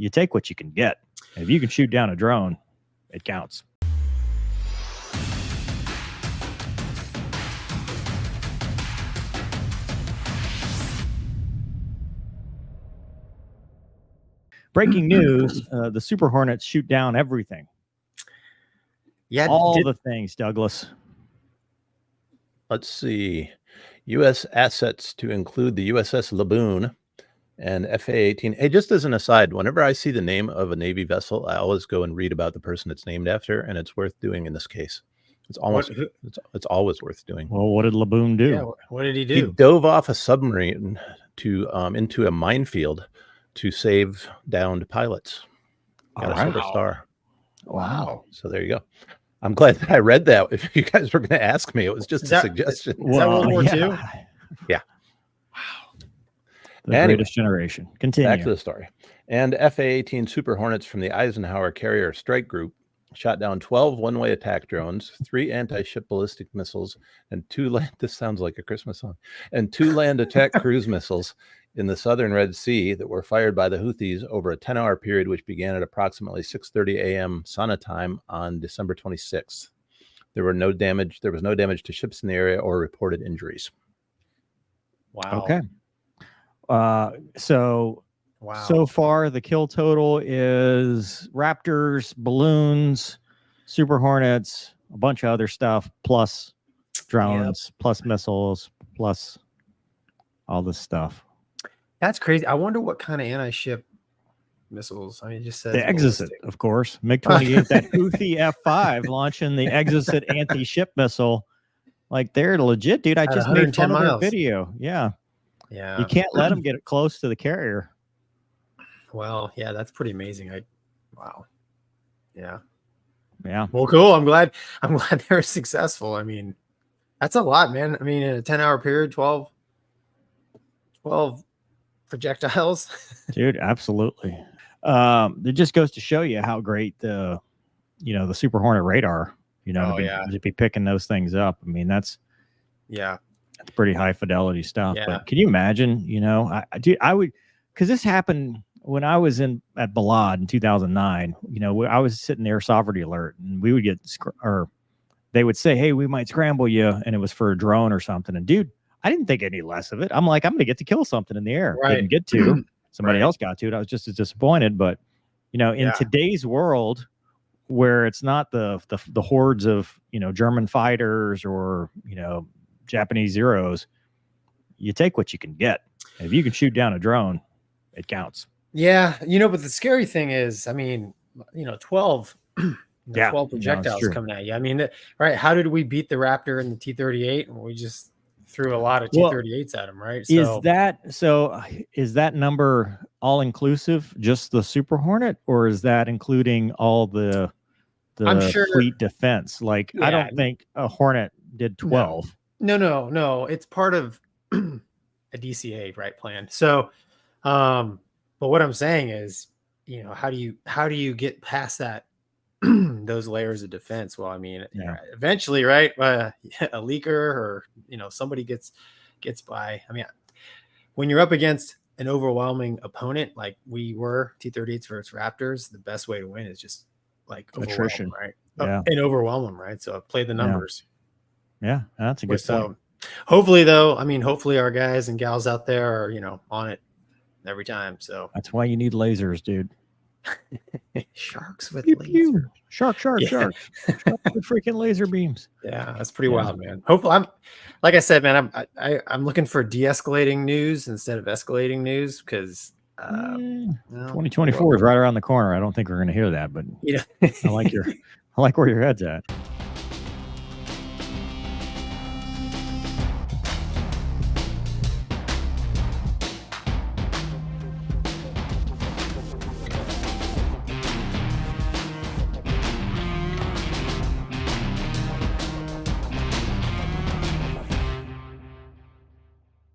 you take what you can get. If you can shoot down a drone, it counts. Breaking news, the Super Hornets shoot down everything. Yeah, all the things, Douglas. Let's see. U.S. assets to include the U.S.S. Laboon and FA-18. Hey, just as an aside, whenever I see the name of a Navy vessel, I always go and read about the person it's named after, and it's worth doing in this case. It's always worth doing. Well, what did Laboon do? Yeah, what did he do? He dove off a submarine to into a minefield to save downed pilots. Got a silver star. Wow. So there you go. I'm glad that I read that. If you guys were going to ask me, it was just a suggestion. Is that World War II? Yeah. Wow. The greatest generation. Continue. Back to the story. And FA-18 Super Hornets from the Eisenhower Carrier Strike Group shot down 12 one-way attack drones, 3 anti-ship ballistic missiles, and 2 land. This sounds like a Christmas song. And 2 land attack cruise missiles in the southern Red Sea that were fired by the Houthis over a 10-hour period, which began at approximately 6:30 a.m. Sana time on December 26th. There was no damage to ships in the area or reported injuries. Wow. Okay. So far the kill total is Raptors, balloons, Super Hornets, a bunch of other stuff, plus drones, plus missiles, plus all this stuff. That's crazy. I wonder what kind of anti-ship missiles. I mean, it just says the Exocet, of course. MiG-28, that Houthi F5 launching the Exocet anti-ship missile. Like, they're legit, dude. I just made fun of their video. Yeah. Yeah. You can't let them get it close to the carrier. Well, yeah, that's pretty amazing. Wow. Yeah. Yeah. Well, cool. I'm glad they were successful. I mean, that's a lot, man. I mean, in a 10-hour period, 12 projectiles. Dude, absolutely. It just goes to show you how great the Super Hornet radar, to be picking those things up. I mean, that's pretty high fidelity stuff. Yeah. But can you imagine, I would, because this happened when I was at Balad in 2009, I was sitting there, sovereignty alert, and we would get, or they would say, hey, we might scramble you. And it was for a drone or something. And dude, I didn't think any less of it. I'm like, I'm going to get to kill something in the air. Right. Didn't get to. Somebody else got to it. I was just as disappointed. But, in today's world where it's not the hordes of, German fighters or, Japanese Zeros, you take what you can get. And if you can shoot down a drone, it counts. Yeah. But the scary thing is, I mean, 12 projectiles coming at you. I mean, right. How did we beat the Raptor and the T-38? And we just threw a lot of T-38s at them, right? So is that number all inclusive, just the Super Hornet, or is that including all the fleet defense? Like, I don't think a Hornet did 12. No. It's part of a DCA, right, plan. So, but what I'm saying is, how do you get past that? Those layers of defense. Well, I mean, eventually, right? A leaker or somebody gets by. I mean, when you're up against an overwhelming opponent like we were, T-38s versus Raptors, the best way to win is just like attrition, right? And overwhelm them, right? So play the numbers. Yeah, that's a good point. Hopefully, though, hopefully our guys and gals out there are on it every time. So that's why you need lasers, dude. Sharks with lasers. Sharks with freaking laser beams. Yeah, that's pretty wild, man. Hopefully, like I said, man, I'm looking for de-escalating news instead of escalating news, because 2024 is right around the corner. I don't think we're going to hear that, but I like where your head's at.